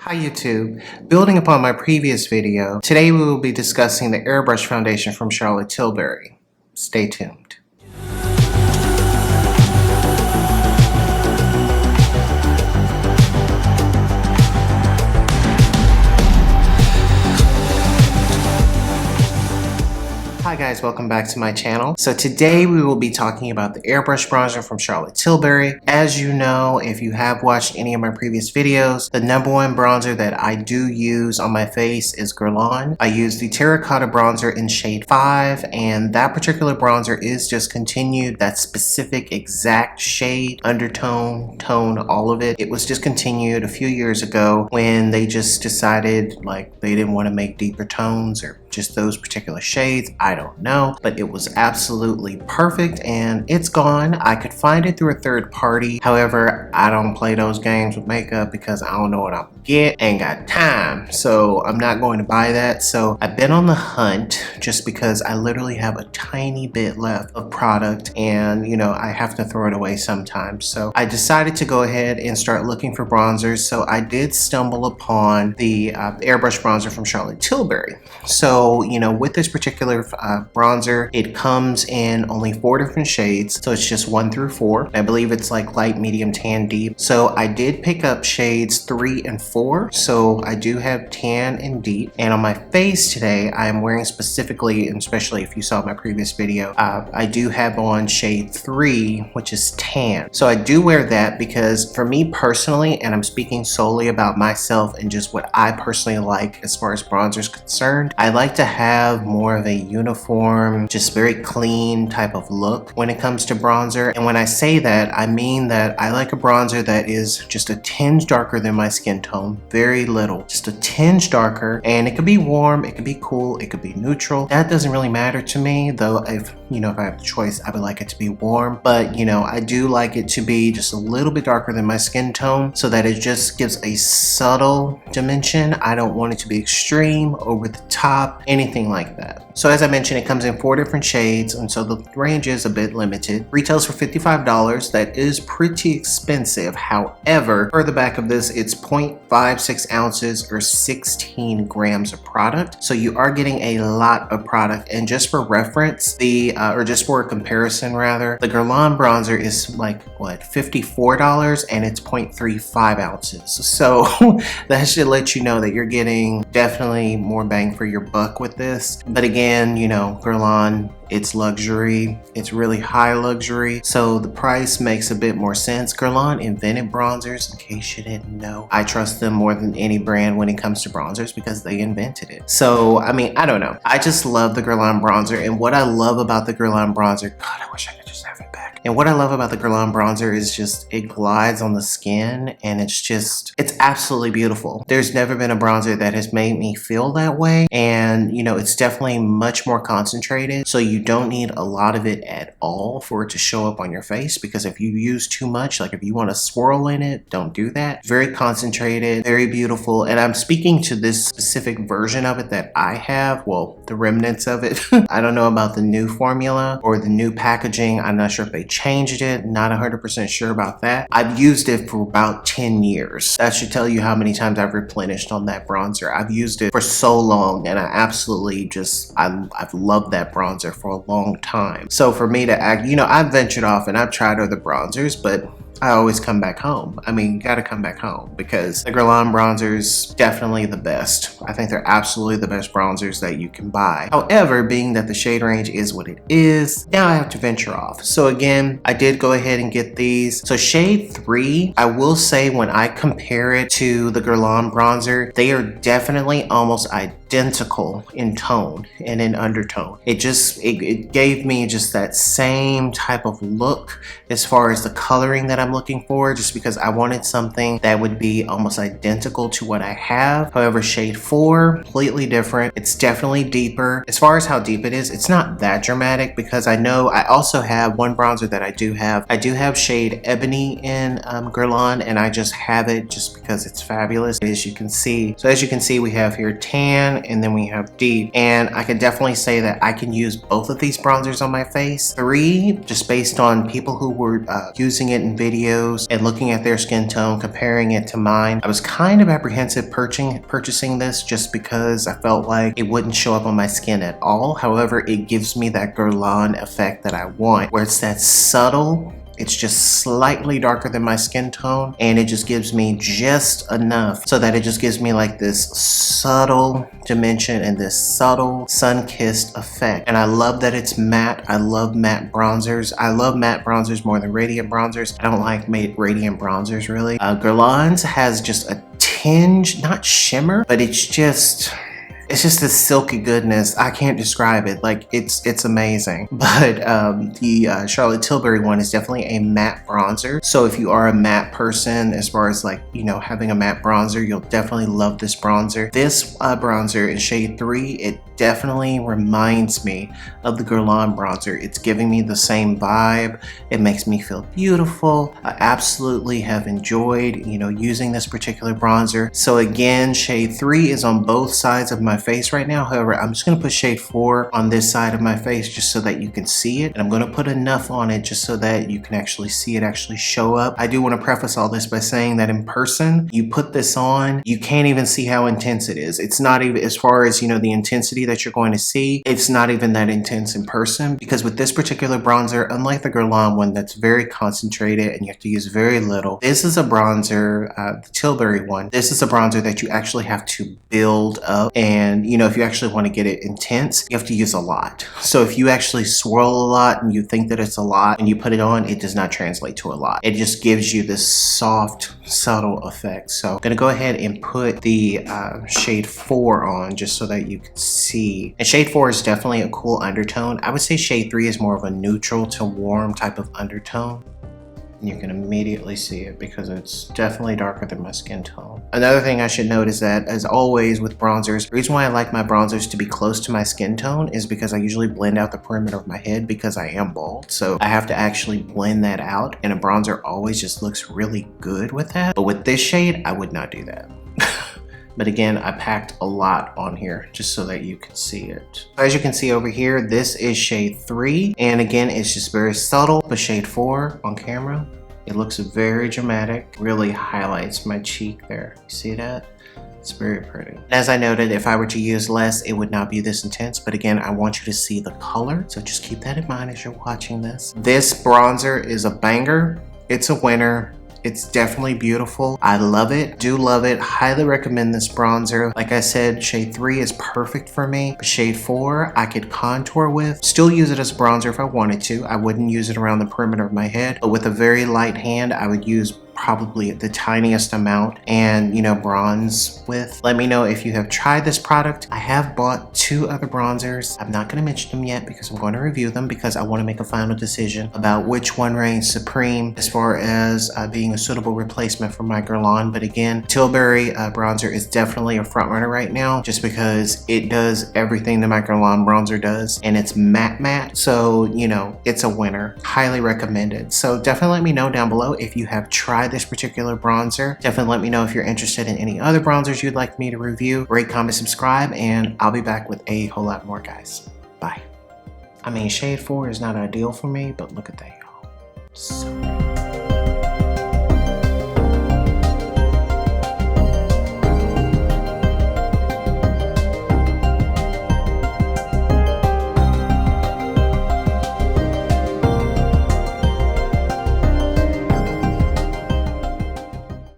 Hi YouTube. Building upon my previous video, today we will be discussing the Airbrush foundation from Charlotte Tilbury. Stay tuned. Hi guys, welcome back to my channel. So today we will be talking about the Airbrush bronzer from Charlotte Tilbury. As you know, if you have watched any of my previous videos, the #1 bronzer that I do use on my face is Guerlain. I use the Terracotta bronzer in shade 5, and that particular bronzer is discontinued. That specific exact shade, undertone, tone, all of it. It was discontinued a few years ago when they just decided like they didn't want to make deeper tones or just those particular shades. I don't know, but it was absolutely perfect and it's gone. I could find it through a third party. However, I don't play those games with makeup because I don't know what I'm gonna get. Ain't got time. So I'm not going to buy that. So I've been on the hunt just because I literally have a tiny bit left of product and you know, I have to throw it away sometimes. So I decided to go ahead and start looking for bronzers. So I did stumble upon the Airbrush bronzer from Charlotte Tilbury. So, you know, with this particular bronzer, it comes in only 4 different shades. So it's just 1 through 4. I believe it's like light, medium, tan, deep. So I did pick up shades 3 and 4. So I do have tan and deep. And on my face today, I am wearing specifically, and especially if you saw my previous video, I do have on shade 3, which is tan. So I do wear that because for me personally, and I'm speaking solely about myself and just what I personally like as far as bronzer is concerned, I like to have more of a uniform, just very clean type of look when it comes to bronzer. And when I say that, I mean that I like a bronzer that is just a tinge darker than my skin tone, very little, just a tinge darker. And it could be warm, it could be cool, it could be neutral. That doesn't really matter to me, though. If you know, if I have the choice, I would like it to be warm, but you know, I do like it to be just a little bit darker than my skin tone so that it just gives a subtle dimension. I don't want it to be extreme, over the top, anything like that. So as I mentioned, it comes in 4 different shades, and so the range is a bit limited. Retails for $55. That is pretty expensive. However, per the back of this, it's 0.56 ounces or 16 grams of product. So you are getting a lot of product. And just for reference, or just for a comparison rather, the Guerlain bronzer is like, what, $54 and it's 0.35 ounces. So that should let you know that you're getting definitely more bang for your buck with this. But again, you know, Guerlain, it's luxury, it's really high luxury, so the price makes a bit more sense. Guerlain invented bronzers, in case you didn't know. I trust them more than any brand when it comes to bronzers because they invented it. So, I mean, I don't know. I just love the Guerlain bronzer, and what I love about the Guerlain bronzer, God, I wish I could just have it back. And what I love about the Guerlain bronzer is just, it glides on the skin, and it's absolutely beautiful. There's never been a bronzer that has made me feel that way, and you know, it's definitely much more concentrated, so you don't need a lot of it at all for it to show up on your face, because if you use too much, like if you want to swirl in it, don't do that. Very concentrated, very beautiful, and I'm speaking to this specific version of it that I have, well, the remnants of it. I don't know about the new formula or the new packaging. I'm not sure if they changed it, not 100% sure about that. I've used it for about 10 years. That should tell you how many times I've replenished on that bronzer. I've used it for so long, and I absolutely just, I've loved that bronzer for a long time. So for me to act, you know, I've ventured off and I've tried other bronzers, but I always come back home. I mean, you gotta come back home because the Guerlain bronzer's definitely the best. I think they're absolutely the best bronzers that you can buy. However, being that the shade range is what it is, now I have to venture off. So again, I did go ahead and get these. So shade 3, I will say when I compare it to the Guerlain bronzer, they are definitely almost identical in tone and in undertone. It gave me just that same type of look as far as the coloring that I'm looking for, just because I wanted something that would be almost identical to what I have. However, shade 4, completely different. It's definitely deeper. As far as how deep it is, it's not that dramatic because I know I also have one bronzer that I do have. I do have shade Ebony in Guerlain, and I just have it just because it's fabulous, as you can see. So as you can see, we have here tan second, and then we have D. And I can definitely say that I can use both of these bronzers on my face. 3, just based on people who were using it in videos and looking at their skin tone, comparing it to mine. I was kind of apprehensive purchasing this just because I felt like it wouldn't show up on my skin at all. However, it gives me that Guerlain effect that I want, where it's that subtle, it's just slightly darker than my skin tone, and it just gives me just enough so that it just gives me like this subtle dimension and this subtle sun-kissed effect. And I love that it's matte. I love matte bronzers. I love matte bronzers more than radiant bronzers. I don't like radiant bronzers really. Guerlain's has just a tinge, not shimmer, but it's just this silky goodness. I can't describe it. Like, it's amazing. But the Charlotte Tilbury one is definitely a matte bronzer. So if you are a matte person, as far as like, you know, having a matte bronzer, you'll definitely love this bronzer. This bronzer in shade 3, it definitely reminds me of the Guerlain bronzer. It's giving me the same vibe. It makes me feel beautiful. I absolutely have enjoyed, you know, using this particular bronzer. So again, shade 3 is on both sides of my face right now. However, I'm just going to put shade 4 on this side of my face just so that you can see it. And I'm going to put enough on it just so that you can actually see it actually show up. I do want to preface all this by saying that in person, you put this on, you can't even see how intense it is. It's not even, as far as, you know, the intensity that you're going to see, it's not even that intense in person, because with this particular bronzer, unlike the Guerlain one that's very concentrated and you have to use very little, this is a bronzer, the Tilbury one, this is a bronzer that you actually have to build up. And you know, if you actually want to get it intense, you have to use a lot. So if you actually swirl a lot and you think that it's a lot and you put it on, it does not translate to a lot. It just gives you this soft, subtle effect. So I'm gonna go ahead and put the shade 4 on just so that you can see. And shade 4 is definitely a cool undertone. I would say shade 3 is more of a neutral to warm type of undertone. You can immediately see it because it's definitely darker than my skin tone. Another thing I should note is that, as always with bronzers, the reason why I like my bronzers to be close to my skin tone is because I usually blend out the perimeter of my head because I am bald. So I have to actually blend that out, and a bronzer always just looks really good with that. But with this shade, I would not do that. But again, I packed a lot on here just so that you can see it. As you can see over here, this is shade 3. And again, it's just very subtle, but shade 4 on camera, it looks very dramatic. Really highlights my cheek there. You see that? It's very pretty. As I noted, if I were to use less, it would not be this intense. But again, I want you to see the color. So just keep that in mind as you're watching this. This bronzer is a banger. It's a winner. It's definitely beautiful. I love it. Do love it. Highly recommend this bronzer. Like I said, shade 3 is perfect for me. But shade 4, I could contour with. Still use it as a bronzer if I wanted to. I wouldn't use it around the perimeter of my head. But with a very light hand, I would use probably the tiniest amount and, you know, bronze with. Let me know if you have tried this product. I have bought 2 other bronzers. I'm not going to mention them yet because I'm going to review them because I want to make a final decision about which one reigns supreme as far as being a suitable replacement for my Guerlain. But again, Tilbury bronzer is definitely a front runner right now just because it does everything that my Guerlain bronzer does, and it's matte. So, you know, it's a winner. Highly recommended. So definitely let me know down below if you have tried this particular bronzer. Definitely let me know if you're interested in any other bronzers you'd like me to review. Rate, comment, subscribe, and I'll be back with a whole lot more, guys. Bye. I mean, shade 4 is not ideal for me, but look at that, y'all. So